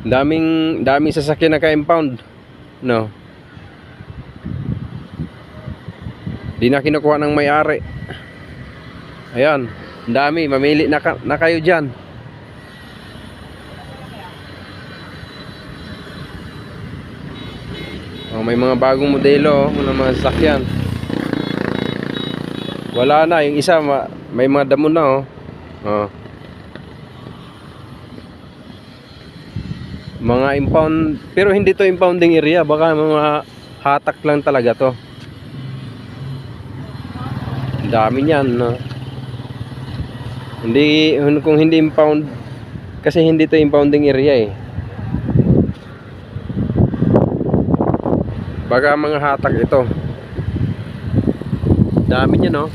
Daming sasakyan naka-impound, no. Di na kinukuha ng may-ari. Ayan, dami, mamili na kayo diyan. Oh, may mga bagong modelo ng mga sasakyan. Wala na, yung isa may mga damo na, oh. Oh. Mga impound, pero hindi to impounding area, baka mga hatak lang talaga to. Dami niyan, no? Hindi, kung hindi impound, kasi hindi to impounding area eh. Baka mga hatak ito. Dami niyan, no?